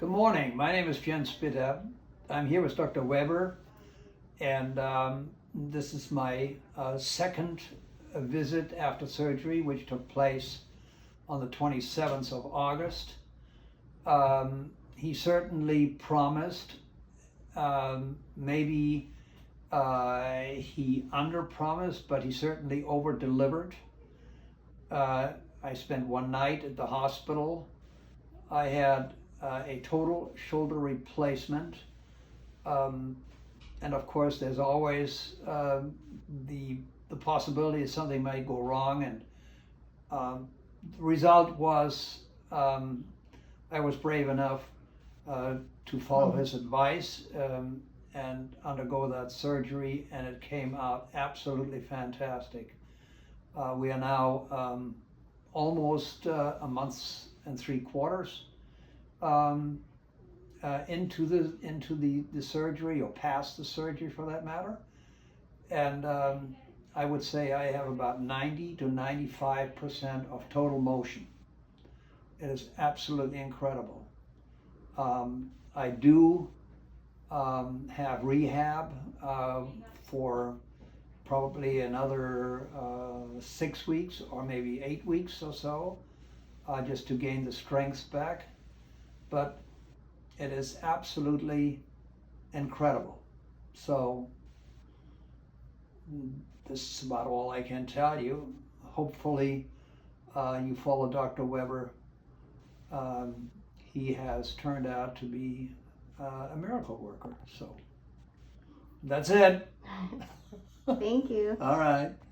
Good morning. My name is Jen Spitta. I'm here with Dr. Weber, and this is my second visit after surgery, which took place on the 27th of August. He certainly promised, maybe he under-promised, but he certainly over-delivered. I spent one night at the hospital. I had a total shoulder replacement. And of course, there's always the possibility that something might go wrong. And the result was I was brave enough to follow his advice and undergo that surgery, and it came out absolutely fantastic. We are now almost a month and 3/4 into the surgery, or past the surgery for that matter, and I would say I have about 90 to 95% of total motion. It is absolutely incredible. I do have rehab for probably another 6 weeks or maybe 8 weeks or so, just to gain the strength back. But it is absolutely incredible. So this is about all I can tell you. Hopefully you follow Dr. Weber. He has turned out to be a miracle worker. So that's it. Thank you. All right.